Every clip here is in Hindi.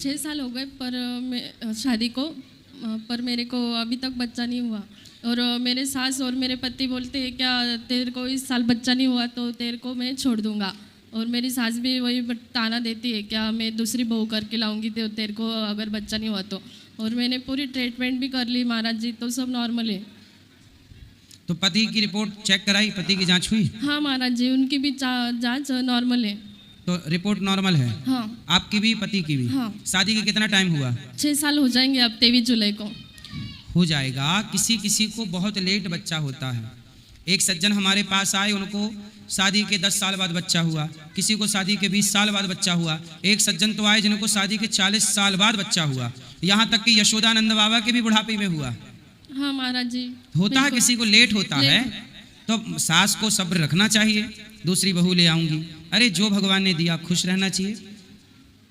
6 साल हो गए पर मैं शादी को, पर मेरे को अभी तक बच्चा नहीं हुआ। और मेरे सास और मेरे पति बोलते हैं क्या तेरे को इस साल बच्चा नहीं हुआ तो तेरे को मैं छोड़ दूंगा। और मेरी सास भी वही ताना देती है क्या मैं दूसरी बहू करके लाऊंगी तो तेरे को अगर बच्चा नहीं हुआ तो। और मैंने पूरी ट्रीटमेंट भी कर ली महाराज जी, तो सब नॉर्मल है। तो पति की रिपोर्ट चेक कराई, पति की जांच हुई? हाँ महाराज जी, उनकी भी जांच नॉर्मल है। तो रिपोर्ट नॉर्मल है? हाँ। आपकी भी, पति की भी? हाँ। शादी के कितना टाइम हुआ? 6 साल हो जाएंगे अब 23 जुलाई को। हो जाएगा। किसी किसी को बहुत लेट बच्चा होता है। एक सज्जन हमारे पास आए, उनको शादी के 10 साल बाद बच्चा हुआ, किसी को शादी के 20 साल बाद बच्चा हुआ। एक सज्जन तो आए जिनको शादी के 40 साल बाद बच्चा हुआ। यहाँ तक कि यशोदानंद बाबा के भी बुढ़ापे में हुआ। हाँ महाराज जी, होता है, किसी को लेट होता है। तो सास को सब्र रखना चाहिए, दूसरी बहू ले आऊंगी। अरे जो भगवान ने दिया खुश रहना चाहिए,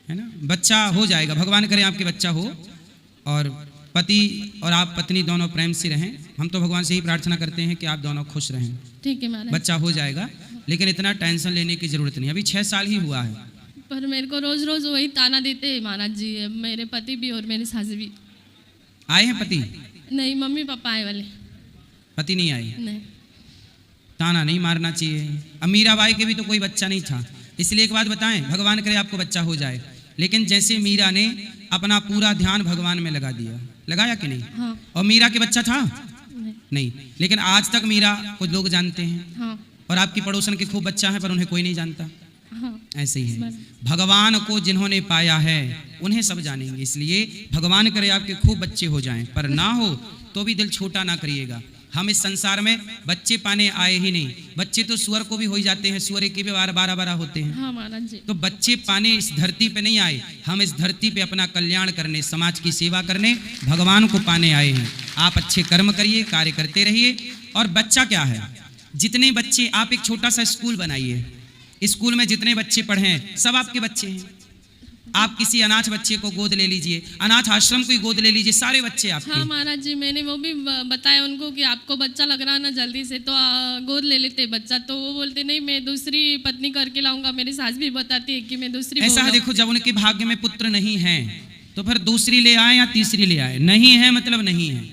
है ना। बच्चा हो जाएगा, भगवान करे आपके बच्चा हो, और पति और आप पत्नी दोनों प्रेम से रहें। हम तो भगवान से ही प्रार्थना करते हैं कि आप दोनों खुश रहें। ठीक है महाराज। बच्चा हो जाएगा, लेकिन इतना टेंशन लेने की जरूरत नहीं। अभी 6 साल ही हुआ है। पर मेरे को रोज रोज वही ताना देते हैं महाराज जी, मेरे पति भी और मेरी सास भी। आए हैं पति? नहीं, मम्मी पापा आए वाले। पति नहीं आई? नहीं। ताना नहीं मारना चाहिए। अब मीराबाई के भी तो कोई बच्चा नहीं था, इसलिए एक बात बताएं, भगवान करे आपको बच्चा हो जाए। लेकिन जैसे मीरा ने अपना पूरा ध्यान भगवान में लगा दिया, लगाया कि नहीं? हाँ। और मीरा के बच्चा था? नहीं। लेकिन आज तक मीरा को लोग जानते हैं। हाँ। और आपकी पड़ोसन के खूब बच्चा है पर उन्हें कोई नहीं जानता। हाँ। ऐसे ही है, भगवान को जिन्होंने पाया है उन्हें सब जानेंगे। इसलिए भगवान करे आपके खूब बच्चे हो जाएं, पर ना हो तो भी दिल छोटा ना करिएगा। हम इस संसार में बच्चे पाने आए ही नहीं। बच्चे तो सुअर को भी हो ही जाते हैं, सुअर के भी 12-12 होते हैं। हाँ महाराज जी। तो बच्चे पाने इस धरती पे नहीं आए, हम इस धरती पे अपना कल्याण करने, समाज की सेवा करने, भगवान को पाने आए हैं। आप अच्छे कर्म करिए, कार्य करते रहिए। और बच्चा क्या है, जितने बच्चे, आप एक छोटा सा स्कूल बनाइए, स्कूल में जितने बच्चे पढ़ें सब आपके बच्चे हैं। आप किसी अनाथ बच्चे को गोद ले लीजिए, अनाथ आश्रम को ही गोद ले लीजिए, सारे बच्चे आपके। हाँ महाराज जी, मैंने वो भी बताया उनको कि आपको बच्चा लग रहा ना जल्दी से, तो गोद ले लेते बच्चा। तो वो बोलते नहीं मैं दूसरी पत्नी करके लाऊंगा। मेरी सास भी बताती है कि मैं दूसरी। ऐसा है, देखो, जब उनके भाग्य में पुत्र नहीं है तो फिर दूसरी ले आए या तीसरी ले आए, नहीं है मतलब नहीं है।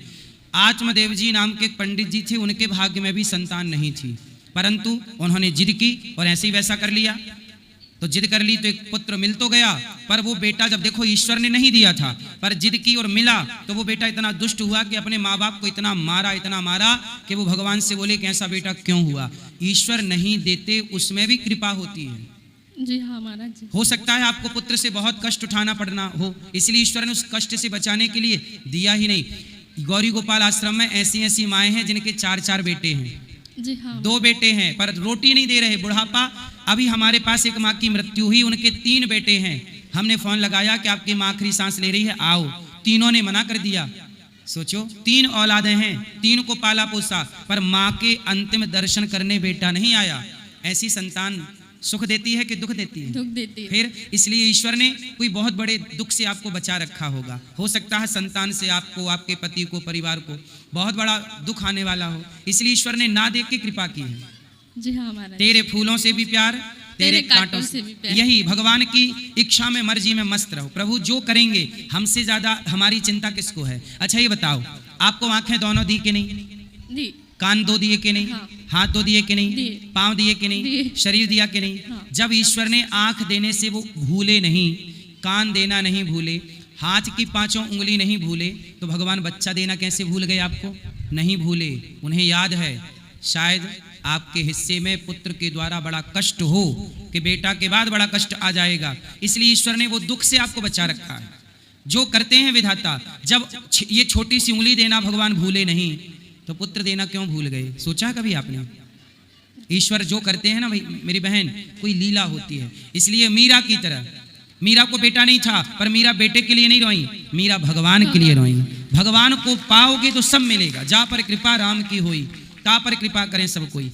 आत्मदेव जी नाम के एक पंडित जी थे, उनके भाग्य में भी संतान नहीं थी, परंतु उन्होंने जिद की और ऐसे ही वैसा कर लिया। तो जिद कर ली तो एक पुत्र मिल तो गया, पर वो बेटा, जब देखो ईश्वर ने नहीं दिया था पर जिद की और मिला, तो वो बेटा इतना दुष्ट हुआ कि अपने माँ बाप को इतना मारा कि वो भगवान से बोले कि ऐसा बेटा क्यों हुआ। ईश्वर नहीं देते, उसमें भी कृपा होती है। जी हाँ महाराज जी। हो सकता है आपको पुत्र से बहुत कष्ट उठाना पड़ना हो, इसलिए ईश्वर ने उस कष्ट से बचाने के लिए दिया ही नहीं। गौरी गोपाल आश्रम में ऐसी ऐसी माएँ हैं जिनके 4-4 बेटे हैं। जी हाँ। 2 बेटे हैं पर रोटी नहीं दे रहे, बुढ़ापा। अभी हमारे पास एक माँ की मृत्यु हुई, उनके 3 बेटे हैं। हमने फोन लगाया कि आपकी माँ आखिरी सांस ले रही है, आओ। तीनों ने मना कर दिया। सोचो, 3 औलादें हैं, 3 को पाला पोसा, पर माँ के अंतिम दर्शन करने बेटा नहीं आया। ऐसी संतान सुख देती है कि दुख देती है? दुख देती है। फिर इसलिए ईश्वर ने कोई बहुत बड़े दुख से आपको बचा रखा होगा। हो सकता है संतान से आपको, आपके पति को, परिवार को बहुत बड़ा दुख आने वाला हो, इसलिए ईश्वर ने ना देख के कृपा की है। जी हाँ महाराज। तेरे फूलों से भी प्यार, तेरे कांटों से भी प्यार। यही भगवान की इच्छा में, मर्जी में मस्त रहो। प्रभु जो करेंगे, हमसे ज्यादा हमारी चिंता किसको है। अच्छा ये बताओ, आपको आंखें दोनों दी कि नहीं दी? कान 2 दिए कि नहीं? हाँ। हाथ 2 दिए कि नहीं? दिए। पाँव दिए कि नहीं? दिए। शरीर दिया कि नहीं? हाँ। जब ईश्वर ने आंख देने से वो भूले नहीं, कान देना नहीं भूले, हाथ की 5 उंगली नहीं भूले, तो भगवान बच्चा देना कैसे भूल गए? आपको नहीं भूले, उन्हें याद है। शायद आपके हिस्से में पुत्र के द्वारा बड़ा कष्ट हो कि बेटा के बाद बड़ा कष्ट आ जाएगा, इसलिए ईश्वर ने वो दुख से आपको बचा रखा है। जो करते हैं विधाता, जब ये छोटी सी उंगली देना भगवान भूले नहीं, तो पुत्र देना क्यों भूल गए? सोचा कभी आपने? ईश्वर जो करते हैं ना भाई मेरी बहन, कोई लीला होती है। इसलिए मीरा की तरह, मीरा को बेटा नहीं था पर मीरा बेटे के लिए नहीं रोई, मीरा भगवान के लिए रोई। भगवान को पाओगे तो सब मिलेगा। जा पर कृपा राम की होई, ता पर कृपा करें सब कोई।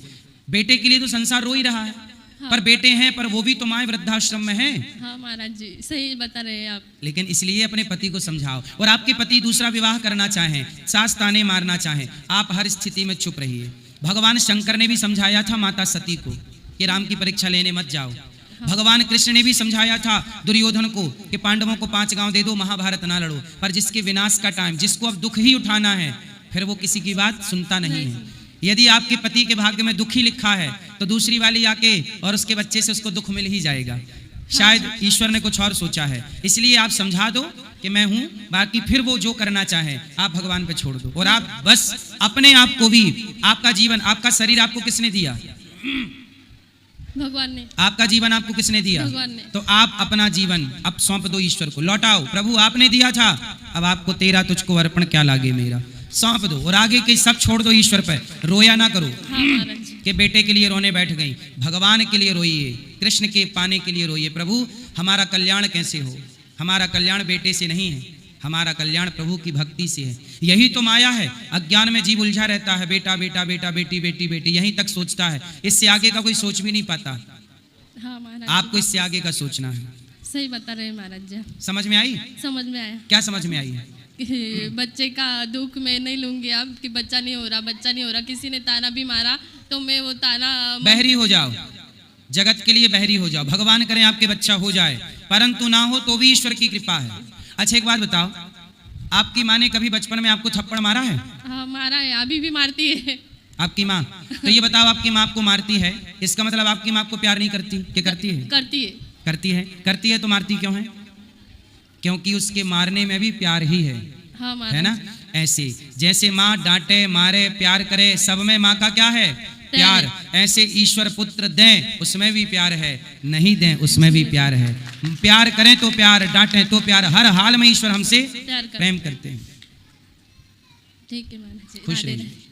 बेटे के लिए तो संसार रो ही रहा है। हाँ। पर बेटे हैं, पर वो भी तो माए वृद्धाश्रम में हैं। हाँ महाराज जी, सही बता रहे हैं आप। लेकिन इसलिए अपने पति को समझाओ। और आपके पति दूसरा विवाह करना चाहें, सास ताने मारना चाहें, आप हर स्थिति में चुप रहिए। भगवान शंकर ने भी समझाया था माता सती को कि राम की परीक्षा लेने मत जाओ। भगवान कृष्ण ने भी समझाया था दुर्योधन को कि पांडवों को 5 गांव दे दो, महाभारत ना लड़ो। पर जिसके विनाश का टाइम, जिसको अब दुख ही उठाना है, फिर वो किसी की बात सुनता नहीं है। यदि आपके पति के भाग्य में दुख ही लिखा है तो दूसरी वाली आके और उसके बच्चे से उसको दुख मिल ही जाएगा। शायद ईश्वर ने कुछ और सोचा है, इसलिए आप समझा दो कि मैं हूं, बाकी फिर वो जो करना चाहे आप भगवान पे छोड़ दो। और आप बस अपने आप को भी, आपका जीवन, आपका शरीर आपको किसने दिया? भगवान ने। आपका जीवन आपको किसने दिया? भगवान ने। तो आप अपना जीवन अब सौंप दो ईश्वर को, लौटाओ। प्रभु आपने दिया था, अब आपको तेरा तुझको अर्पण क्या लागे मेरा, सौंप दो। और आगे के सब छोड़ दो ईश्वर पे। रोया ना करो कि बेटे के लिए रोने बैठ गई, भगवान के लिए रोइए, कृष्ण के पाने के लिए रोइए। प्रभु हमारा कल्याण कैसे हो? हमारा कल्याण बेटे से नहीं है, हमारा कल्याण प्रभु की भक्ति से है। यही तो माया है। अज्ञान में जीव उलझा रहता है, बेटा बेटा बेटा, बेटी बेटी बेटी, यहीं तक सोचता है, इससे आगे का कोई सोच भी नहीं पाता। हाँ महाराज, आपको इससे आगे का सोचना है। सही बता रहे महाराज जी। समझ में आई? समझ में आया। क्या समझ में आई है? कि बच्चे का दुख मैं नहीं लूंगी अब, कि बच्चा नहीं हो रहा, बच्चा नहीं हो रहा। किसी ने ताना भी मारा तो मैं वो ताना, बहरी हो जाओ, जगत के लिए बहरी हो जाओ। भगवान करें आपके बच्चा हो जाए, परंतु ना हो तो भी ईश्वर की कृपा है। अच्छा एक बात बताओ, आपकी माँ ने कभी बचपन में आपको थप्पड़ मारा है? हाँ मारा है, अभी भी मारती है आपकी माँ। तो ये बताओ, आपकी माँ आपको मारती है, इसका मतलब आपकी माँ आपको प्यार नहीं करती? कि करती है? करती है। करती है। करती है तो मारती क्यों है? क्योंकि उसके मारने में भी प्यार ही है। हाँ है ना? ऐसे जैसे माँ डांटे, मारे, प्यार करे, सब में माँ का क्या है? प्यार। ऐसे ईश्वर पुत्र दें उसमें भी प्यार है, नहीं दें उसमें भी प्यार है। प्यार करें तो प्यार, डांटें तो प्यार, हर हाल में ईश्वर हमसे प्रेम करते हैं। ठीक है महाराज जी, खुश राधे रहिए। राधे।